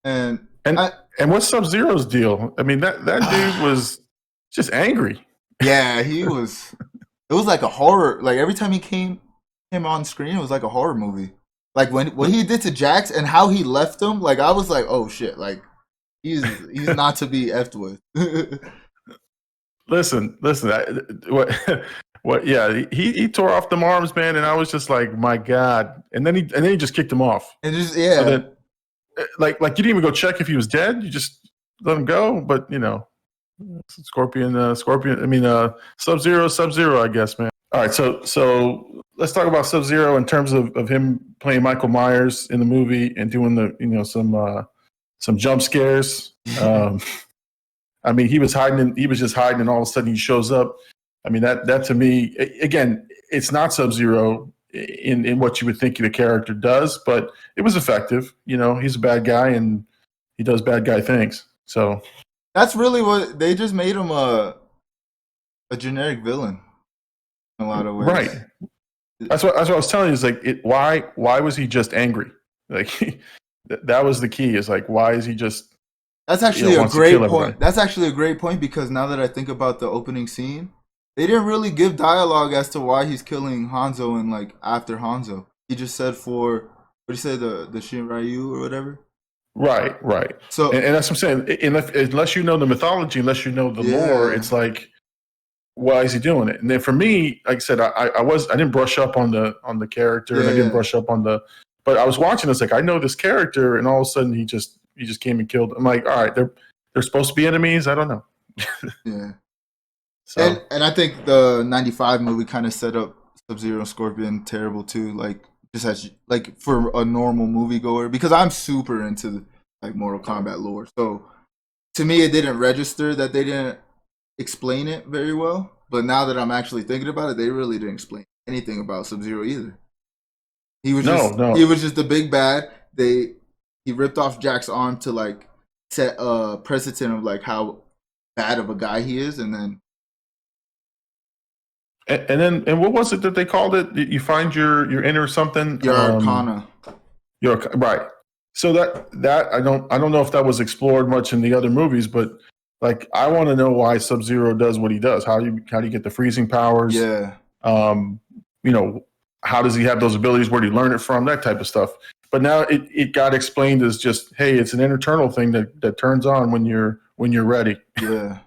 And And I, and what's Sub-Zero's deal? I mean, that dude was just angry. yeah, he was. It was like a horror. Like every time he came on screen, it was like a horror movie. Like when what he did to Jax and how he left him, like I was like, oh shit, like he's not to be effed with. Listen. What what? Yeah, he tore off them arms, man, and I was just like, my God. And then he just kicked him off. And just So yeah, then, like you didn't even go check if he was dead. You just let him go. But Scorpion. I mean, Sub-Zero, I guess, man. All right, so let's talk about Sub-Zero in terms of him playing Michael Myers in the movie and doing some jump scares. I mean, he was hiding. He was just hiding, and all of a sudden he shows up. I mean, that to me, again, it's not Sub-Zero in what you would think the character does, but it was effective. He's a bad guy and he does bad guy things. So that's really what they just made him a generic villain in a lot of ways. right, that's what I was telling you. Is like, why was he just angry? Like that was the key. Is like, why is he just That's actually a wants to great kill point. everybody? That's actually a great point because now that I think about the opening scene, they didn't really give dialogue as to why he's killing Hanzo and like after Hanzo. He just said for what do you say the Shinryu or whatever. Right. So And that's what I'm saying. Unless you know the mythology, unless you know the lore, yeah, it's like, why is he doing it? And then for me, like I said, I didn't brush up on the character, and I didn't yeah, brush up on but I was watching this like, I know this character, and all of a sudden he just came and killed. I'm like, all right, they're supposed to be enemies. I don't know. yeah. So And I think the '95 movie kind of set up Sub-Zero and Scorpion terrible too. Like just as like for a normal moviegoer because I'm super into like Mortal Kombat lore. So to me, it didn't register that they didn't explain it very well. But now that I'm actually thinking about it, they really didn't explain anything about Sub-Zero either. He no. was just the big bad. He ripped off Jack's arm to like set a precedent of like how bad of a guy he is, and then And what was it that they called it? You find your inner something. your Arcana. Right. So that I don't know if that was explored much in the other movies, but like I want to know why Sub-Zero does what he does. How do you get the freezing powers? Yeah, Um, how does he have those abilities? Where do you learn it from? That type of stuff. But now it got explained as just, hey, it's an internal thing that turns on when you're ready. yeah.